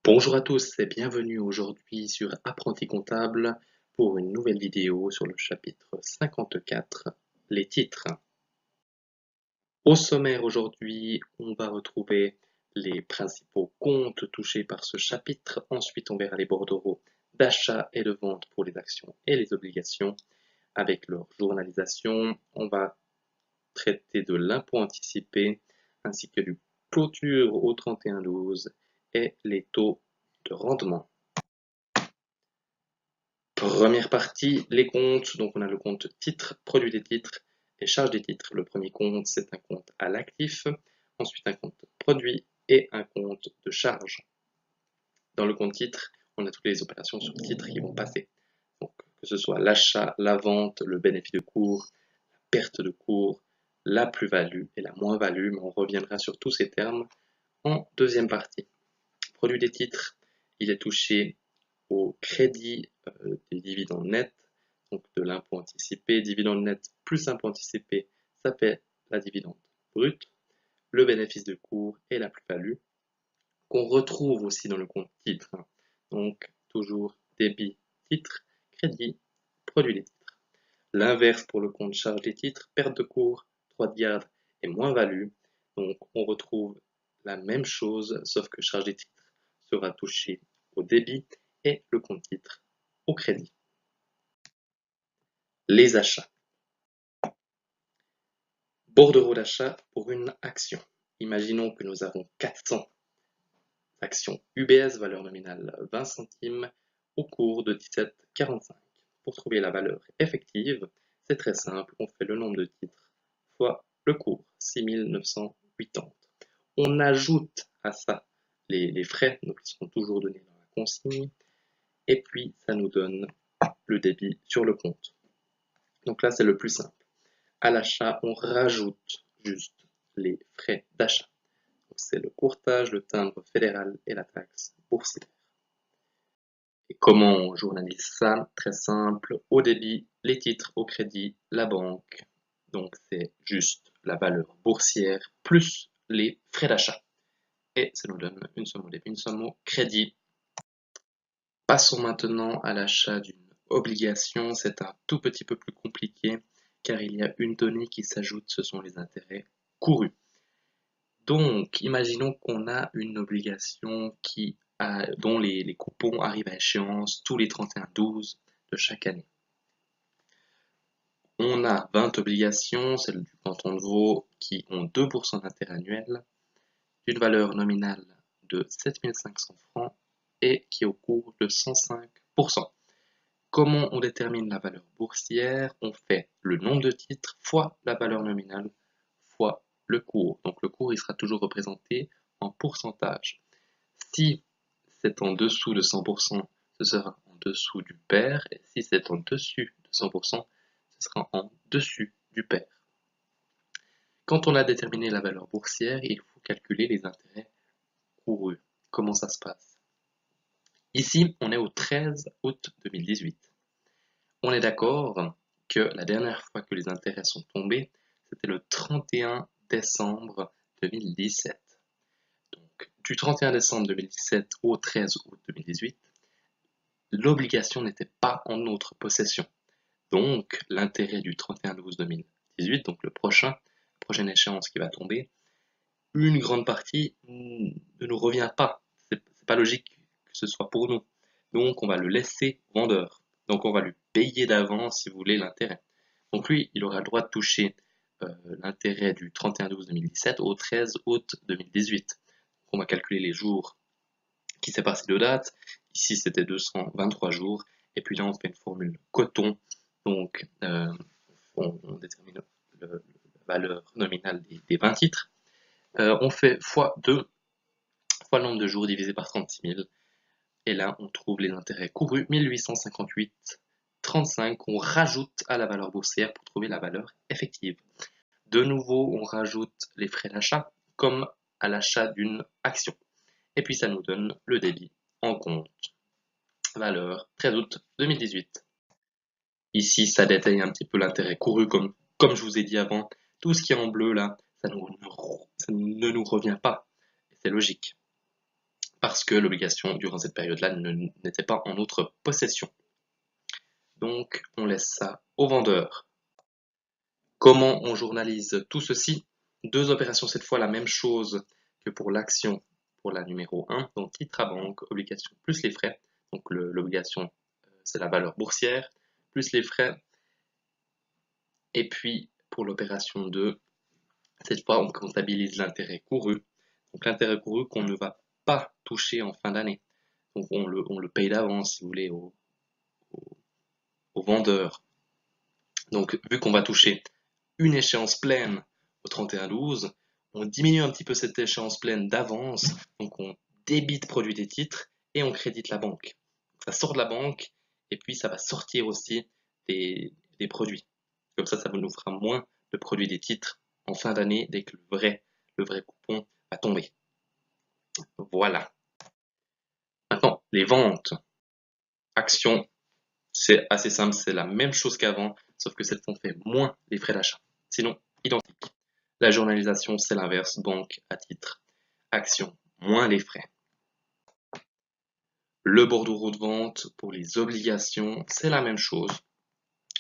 Bonjour à tous et bienvenue aujourd'hui sur Apprenti Comptable pour une nouvelle vidéo sur le chapitre 54, les titres. Au sommaire aujourd'hui, on va retrouver les principaux comptes touchés par ce chapitre. Ensuite, on verra les bordereaux d'achat et de vente pour les actions et les obligations avec leur journalisation. On va traiter de l'impôt anticipé ainsi que du clôture au 31/12 et les taux de rendement. Première partie, les comptes. Donc on a le compte titre, produit des titres et charge des titres. Le premier compte, c'est un compte à l'actif, ensuite un compte produit et un compte de charge. Dans le compte titre, on a toutes les opérations sur titre qui vont passer. Donc que ce soit l'achat, la vente, le bénéfice de cours, la perte de cours, la plus-value et la moins-value, mais on reviendra sur tous ces termes en deuxième partie. Produit des titres, il est touché au crédit des dividendes nets, donc de l'impôt anticipé. Dividende net plus impôt anticipé, ça fait la dividende brute, le bénéfice de cours et la plus-value, qu'on retrouve aussi dans le compte titre. Donc toujours débit titre, crédit, produit des titres. L'inverse pour le compte charge des titres, perte de cours, droit de garde et moins-value. Donc on retrouve la même chose, sauf que charge des titres sera touché au débit et le compte titre au crédit. Les achats. Bordereau d'achat pour une action. Imaginons que nous avons 400 actions UBS, valeur nominale 20 centimes, au cours de 17,45. Pour trouver la valeur effective, c'est très simple, on fait le nombre de titres fois le cours, 6980. On ajoute à ça les frais, donc ils seront toujours donnés dans la consigne, et puis ça nous donne le débit sur le compte. Donc là, c'est le plus simple. À l'achat, on rajoute juste les frais d'achat. C'est le courtage, le timbre fédéral et la taxe boursière. Et comment on journalise ça? Très simple. Au débit, les titres, au crédit, la banque. Donc c'est juste la valeur boursière plus les frais d'achat. Et ça nous donne une somme au débit, une somme au crédit. Passons maintenant à l'achat d'une obligation. C'est un tout petit peu plus compliqué car il y a une donnée qui s'ajoute, ce sont les intérêts courus. Donc, imaginons qu'on a une obligation dont les coupons arrivent à échéance tous les 31/12 de chaque année. On a 20 obligations, celles du canton de Vaud, qui ont 2% d'intérêt annuel, d'une valeur nominale de 7 500 francs et qui est au cours de 105%. Comment on détermine la valeur boursière? On fait le nombre de titres fois la valeur nominale fois le cours. Donc le cours, il sera toujours représenté en pourcentage. Si c'est en dessous de 100%, ce sera en dessous du pair. Et si c'est en dessus de 100%, ce sera en dessus du pair. Quand on a déterminé la valeur boursière, il faut calculer les intérêts courus. Comment ça se passe? Ici, on est au 13 août 2018. On est d'accord que la dernière fois que les intérêts sont tombés, c'était le 31 décembre 2017. Donc, du 31 décembre 2017 au 13 août 2018, l'obligation n'était pas en notre possession. Donc, l'intérêt du 31/12/2018, donc prochaine échéance qui va tomber, une grande partie ne nous revient pas. C'est pas logique que ce soit pour nous. Donc, on va le laisser au vendeur. Donc, on va lui payer d'avance, si vous voulez, l'intérêt. Donc, lui, il aura le droit de toucher l'intérêt du 31/12/2017 au 13 août 2018. On va calculer les jours qui séparent ces deux dates. Ici, c'était 223 jours. Et puis là, on fait une formule coton. Donc, on détermine la valeur nominale des 20 titres. On fait x2, fois le nombre de jours divisé par 36 000. Et là, on trouve les intérêts courus, 1858,35 qu'on rajoute à la valeur boursière pour trouver la valeur effective. De nouveau, on rajoute les frais d'achat, comme à l'achat d'une action. Et puis ça nous donne le débit en compte. Valeur 13 août 2018. Ici, ça détaille un petit peu l'intérêt couru, comme je vous ai dit avant. Tout ce qui est en bleu là, ça ne nous revient pas. C'est logique. parce que l'obligation, durant cette période-là, n'était pas en notre possession. Donc, on laisse ça au vendeur. Comment on journalise tout ceci? Deux opérations, cette fois la même chose que pour l'action, pour la numéro 1, donc titre à banque, obligation plus les frais. Donc l'obligation, c'est la valeur boursière, plus les frais. Et puis, pour l'opération 2, cette fois, on comptabilise l'intérêt couru. Donc l'intérêt couru qu'on ne va pas toucher en fin d'année. Donc on le paye d'avance, si vous voulez, au vendeur. Donc vu qu'on va toucher une échéance pleine au 31-12, on diminue un petit peu cette échéance pleine d'avance, donc on débite produit des titres et on crédite la banque. Ça sort de la banque et puis ça va sortir aussi des produits. Comme ça nous fera moins de produits des titres en fin d'année dès que le vrai coupon va tomber. Voilà. Maintenant, les ventes. Actions, c'est assez simple, c'est la même chose qu'avant, sauf que cette fois on fait moins les frais d'achat. Sinon, identique. La journalisation, c'est l'inverse, banque à titre, action, moins les frais. Le bordereau de vente pour les obligations, c'est la même chose.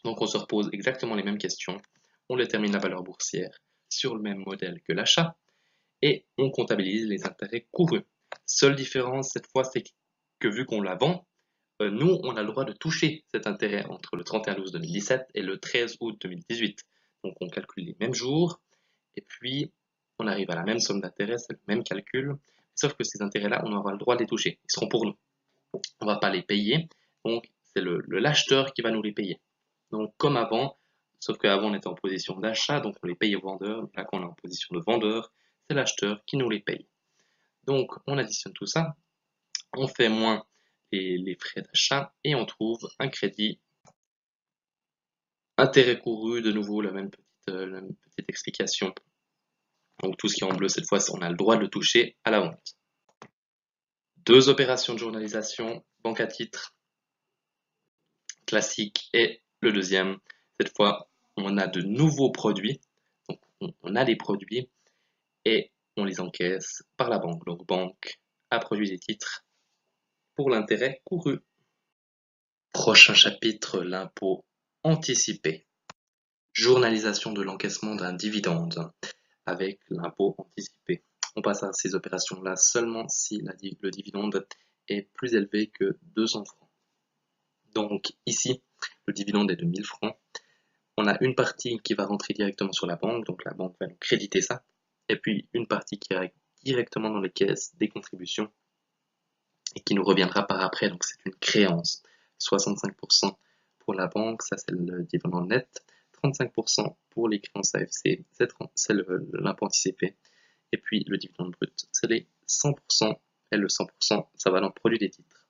Donc on se repose exactement les mêmes questions. On détermine la valeur boursière sur le même modèle que l'achat et on comptabilise les intérêts courus. Seule différence cette fois, c'est que vu qu'on la vend, nous, on a le droit de toucher cet intérêt entre le 31-12-2017 et le 13 août 2018. Donc on calcule les mêmes jours et puis on arrive à la même somme d'intérêts, c'est le même calcul, sauf que ces intérêts-là, on aura le droit de les toucher. Ils seront pour nous. On ne va pas les payer, donc c'est l'acheteur qui va nous les payer. Donc comme avant, sauf qu'avant on était en position d'achat, donc on les paye au vendeur. Là, quand on est en position de vendeur, c'est l'acheteur qui nous les paye. Donc on additionne tout ça, on fait moins les frais d'achat et on trouve un crédit. Intérêt couru, de nouveau la même petite explication. Donc tout ce qui est en bleu cette fois, on a le droit de le toucher à la vente. Deux opérations de journalisation, banque à titre classique et le deuxième. Cette fois, on a de nouveaux produits. Donc on a des produits et on les encaisse par la banque. Donc banque a produit des titres pour l'intérêt couru. Prochain chapitre, l'impôt anticipé. Journalisation de l'encaissement d'un dividende avec l'impôt anticipé. On passe à ces opérations-là seulement si le dividende est plus élevé que 200 francs. Donc ici, le dividende est de 1000 francs. On a une partie qui va rentrer directement sur la banque, donc la banque va nous créditer ça, et puis une partie qui arrive directement dans les caisses des contributions et qui nous reviendra par après, donc c'est une créance. 65% pour la banque, ça c'est le dividende net, 35% pour les créances AFC, c'est l'impôt anticipé, et puis le dividende brut, c'est les 100%, et le 100%, ça va dans le produit des titres.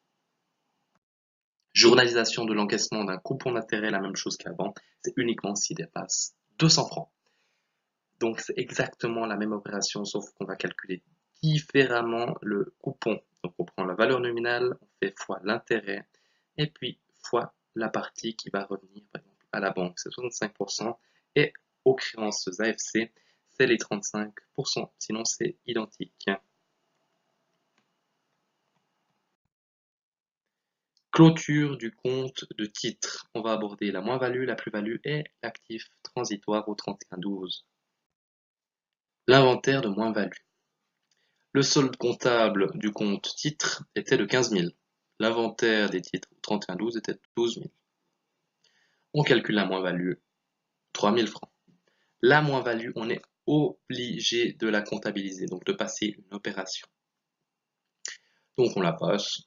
Journalisation de l'encaissement d'un coupon d'intérêt, la même chose qu'avant, c'est uniquement s'il dépasse 200 francs. Donc c'est exactement la même opération, sauf qu'on va calculer différemment le coupon. Donc on prend la valeur nominale, on fait fois l'intérêt, et puis fois la partie qui va revenir par exemple, à la banque, c'est 65%, et aux créances AFC, c'est les 35%, sinon c'est identique. Clôture du compte de titre. On va aborder la moins-value, la plus-value et l'actif transitoire au 31-12. L'inventaire de moins-value. Le solde comptable du compte titre était de 15 000. L'inventaire des titres au 31-12 était de 12 000. On calcule la moins-value, 3 000 francs. La moins-value, on est obligé de la comptabiliser, donc de passer une opération. Donc on la passe,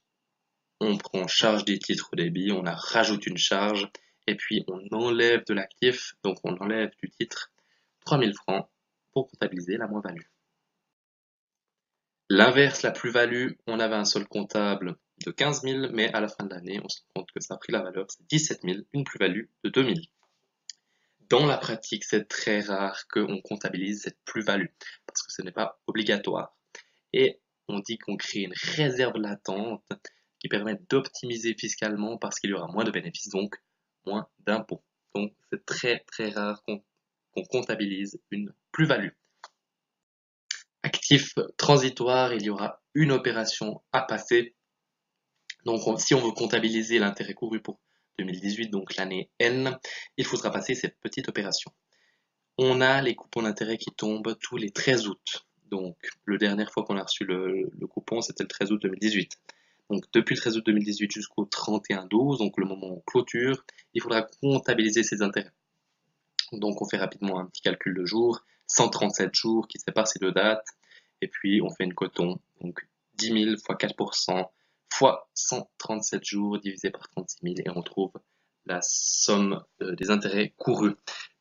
on prend charge des titres au débit, on la rajoute une charge, et puis on enlève de l'actif, donc on enlève du titre 3 000 francs pour comptabiliser la moins-value. L'inverse, la plus-value, on avait un solde comptable de 15 000, mais à la fin de l'année, on se rend compte que ça a pris la valeur, c'est 17 000, une plus-value de 2 000. Dans la pratique, c'est très rare qu'on comptabilise cette plus-value, parce que ce n'est pas obligatoire. Et on dit qu'on crée une réserve latente qui permet d'optimiser fiscalement parce qu'il y aura moins de bénéfices, donc moins d'impôts. Donc c'est très très rare qu'on comptabilise une plus-value. Actif transitoire, il y aura une opération à passer. Donc si on veut comptabiliser l'intérêt couru pour 2018, donc l'année N, il faudra passer cette petite opération. On a les coupons d'intérêt qui tombent tous les 13 août. Donc la dernière fois qu'on a reçu le coupon, c'était le 13 août 2018. Donc depuis le 13 août 2018 jusqu'au 31/12, donc le moment où clôture, il faudra comptabiliser ces intérêts. Donc on fait rapidement un petit calcul de jours, 137 jours qui séparent ces deux dates, et puis on fait une coton, donc 10 000 fois 4% fois 137 jours divisé par 36 000, et on trouve la somme des intérêts courus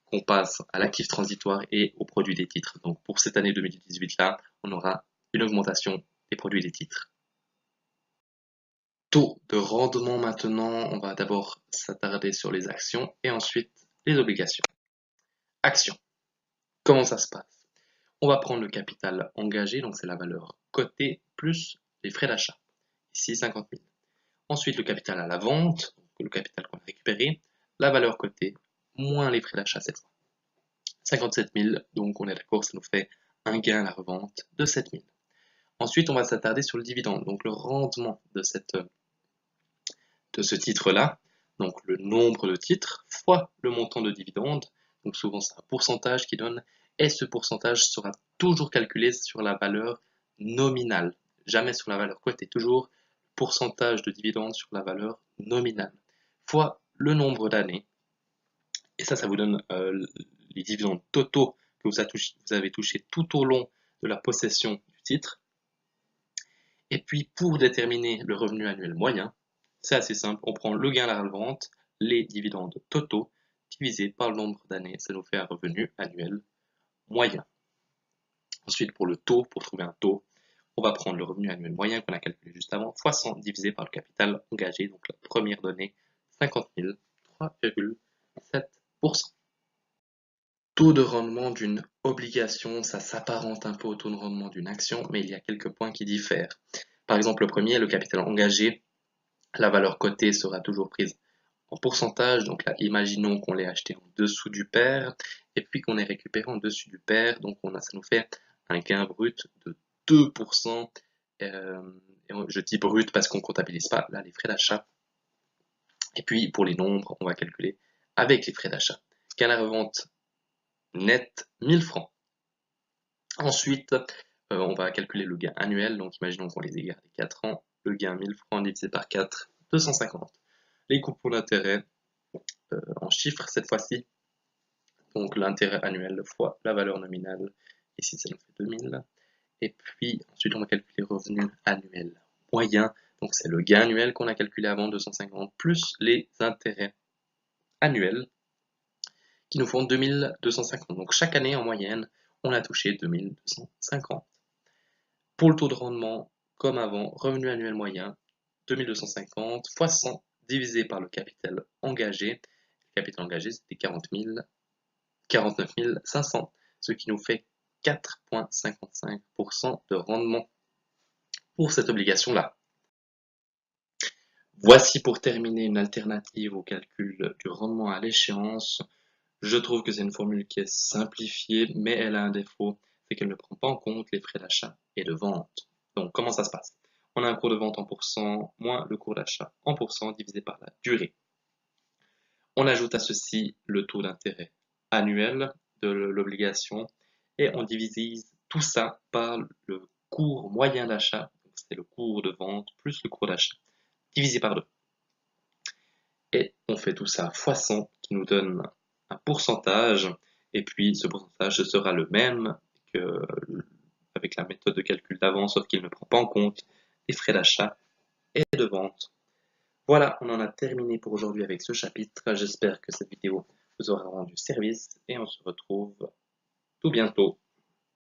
qu'on passe à l'actif transitoire et au produit des titres. Donc pour cette année 2018 là, on aura une augmentation des produits des titres. Taux de rendement maintenant, on va d'abord s'attarder sur les actions et ensuite les obligations. Actions. Comment ça se passe? On va prendre le capital engagé, donc c'est la valeur cotée, plus les frais d'achat. Ici, 50 000. Ensuite, le capital à la vente, donc le capital qu'on a récupéré, la valeur cotée, moins les frais d'achat cette fois. 57 000, donc on est d'accord, ça nous fait un gain à la revente de 7 000. Ensuite, on va s'attarder sur le dividende, donc le rendement de ce titre-là, donc le nombre de titres fois le montant de dividende, donc souvent c'est un pourcentage qui donne, et ce pourcentage sera toujours calculé sur la valeur nominale, jamais sur la valeur cotée, toujours pourcentage de dividende sur la valeur nominale, fois le nombre d'années, et ça vous donne les dividendes totaux que vous avez touchés tout au long de la possession du titre. Et puis pour déterminer le revenu annuel moyen, c'est assez simple, on prend le gain à la vente, les dividendes totaux, divisé par le nombre d'années, ça nous fait un revenu annuel moyen. Ensuite pour le taux, pour trouver un taux, on va prendre le revenu annuel moyen qu'on a calculé juste avant, fois 100 divisé par le capital engagé, donc la première donnée, 50 000, 3,7%. Taux de rendement d'une obligation, ça s'apparente un peu au taux de rendement d'une action, mais il y a quelques points qui diffèrent. Par exemple, le premier, le capital engagé, la valeur cotée sera toujours prise en pourcentage. Donc là, imaginons qu'on l'ait acheté en dessous du pair, et puis qu'on ait récupéré en dessus du pair. Donc ça nous fait un gain brut de 2%. Je dis brut parce qu'on ne comptabilise pas là les frais d'achat. Et puis pour les nombres, on va calculer avec les frais d'achat. Gain à la revente net 1000 francs. Ensuite, on va calculer le gain annuel. Donc imaginons qu'on les ait gardés 4 ans. Le gain 1000 francs divisé par 4, 250. Les coupons d'intérêt en chiffres cette fois-ci. Donc l'intérêt annuel fois la valeur nominale. Ici, ça nous fait 2000. Et puis ensuite, on va calculer le revenu annuel moyen. Donc c'est le gain annuel qu'on a calculé avant, 250, plus les intérêts annuels qui nous font 2250. Donc chaque année, en moyenne, on a touché 2250. Pour le taux de rendement, comme avant, revenu annuel moyen, 2250 fois 100 divisé par le capital engagé. Le capital engagé, c'était 49 500, ce qui nous fait 4,55% de rendement pour cette obligation-là. Voici pour terminer une alternative au calcul du rendement à l'échéance. Je trouve que c'est une formule qui est simplifiée, mais elle a un défaut, c'est qu'elle ne prend pas en compte les frais d'achat et de vente. Donc, comment ça se passe? On a un cours de vente en pourcent moins le cours d'achat en pourcent divisé par la durée. On ajoute à ceci le taux d'intérêt annuel de l'obligation et on divise tout ça par le cours moyen d'achat, c'est le cours de vente plus le cours d'achat, divisé par 2. Et on fait tout ça fois 100 qui nous donne un pourcentage, et puis ce pourcentage ce sera le même qu'avec la méthode de calcul d'avant, sauf qu'il ne prend pas en compte les frais d'achat et de vente. Voilà, on en a terminé pour aujourd'hui avec ce chapitre. J'espère que cette vidéo vous aura rendu service et on se retrouve tout bientôt